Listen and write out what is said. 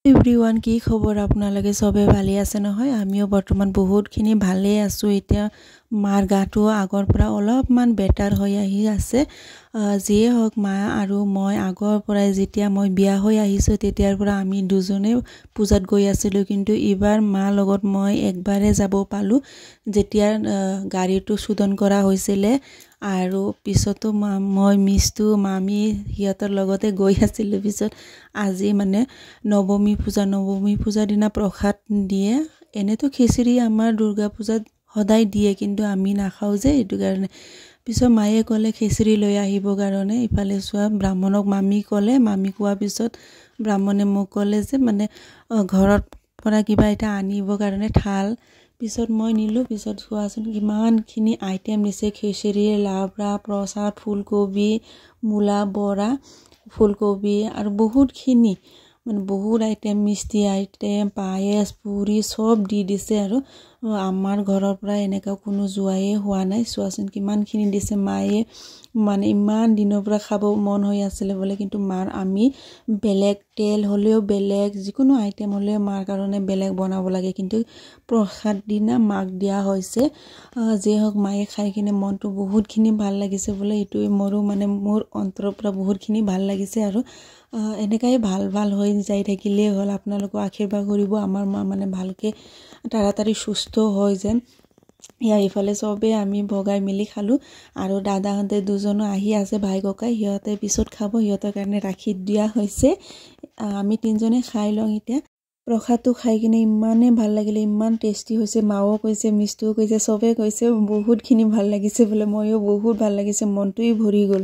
everyone কি খবৰ আপোনালোকে সবে ভালে আছে নহয় আমিও বৰ্তমান বহুতখিনি ভালে আছো এতিয়া মাৰ গাটো আগৰ পৰা অলপমান বেটাৰ হৈ আহি আছে যিয়ে হওক মা আৰু মই আগৰ পৰাই যেতিয়া মই বিয়া হৈ আহিছো তেতিয়াৰ পৰা আমি দুজনে পূজাত গৈ আছিলো কিন্তু এবাৰ মা লগত মই একবাৰে যাব পালো যেতিয়া গাড়ীটো সুদন কৰা হৈছিল আৰু পিছতো মই মিষ্টু মামি হিয়তৰ লগতে গৈ আছিল পিছত আজি মানে নৱমী পূজা দিনা প্ৰসাদ দিয়ে এনেতো খিচিৰি আমাৰ দুৰ্গা পূজাত সদায় দিয়ে কিন্তু আমি নাখাও যে এটো কাৰণে পিছত মায়ে ক'লে খিচিৰি লৈ আহিব কাৰণে ইফালে সোৱা ব্ৰাহ্মণক মামি ক'লে মামি কোৱা পিছত ব্ৰাহ্মণে মোক ক'লে যে মানে ঘৰত পৰা কিবা এটা আনিব কাৰণে থাল পিছত মই নিলো পিছত সোৱাচোন কিমানখিনি আইটেম দিছে খিচিৰি লাবৰা প্ৰসাদ ফুলকবি মূলা বৰা ফুলকবি আৰু বহুতখিনি মানে বহুত আইটেম মিষ্টি আইটেম পায়েস পুৰি সব দি দিছে আৰু আমাৰ ঘৰৰ পৰা এনেকা কোনো জুৱায়ে হোৱা নাই সোৱাচোন কিমানখিনি দিছে মায়ে মানে ইমান দিনৰ পৰা খাব মন হৈ আছিল বলে কিন্তু মাৰ আমি বেলেগ তেল হলেও বেলেগ যিকোনো আইটেম হলে মাৰ কাৰণে বেলেগ বনাব লাগে কিন্তু প্ৰসাদ দিনা মাক দিয়া হৈছে যে হক মায়ে খাই কিনে মনটো বহুতখিনি ভাল লাগিছে বলে এটোই মোৰো মানে মোৰ অন্তৰৰ পৰা বহুতখিনি ভাল লাগিছে আৰু এনেকাই ভাল হৈ যাই থাকিলে হল আপোনালোকক আশীৰ্বাদ কৰিব আমাৰ মা মানে ভালকে তাড়াতাড়ি সুস্থ হৈ যেন ইয়া ইফালে সবে আমি ভগাই মিলি খালো আৰু দাদাহঁতে দুজনো আহি আছে ভাই ককাই হিয়তে পিছত খাব হিয়তৰ কাৰণে ৰাখি দিয়া হৈছে আমি তিনজনে খাই লং এতিয়া প্ৰসাদটো খাই কিনে ইমানে ভাল লাগিলে ইমান টেষ্টি হৈছে মাও কৈছে মিষ্টুও কৈছে সবে কৈছে বহুতখিনি ভাল লাগিছে বলে মইও বহুত ভাল লাগিছে মনটোই ভৰি গল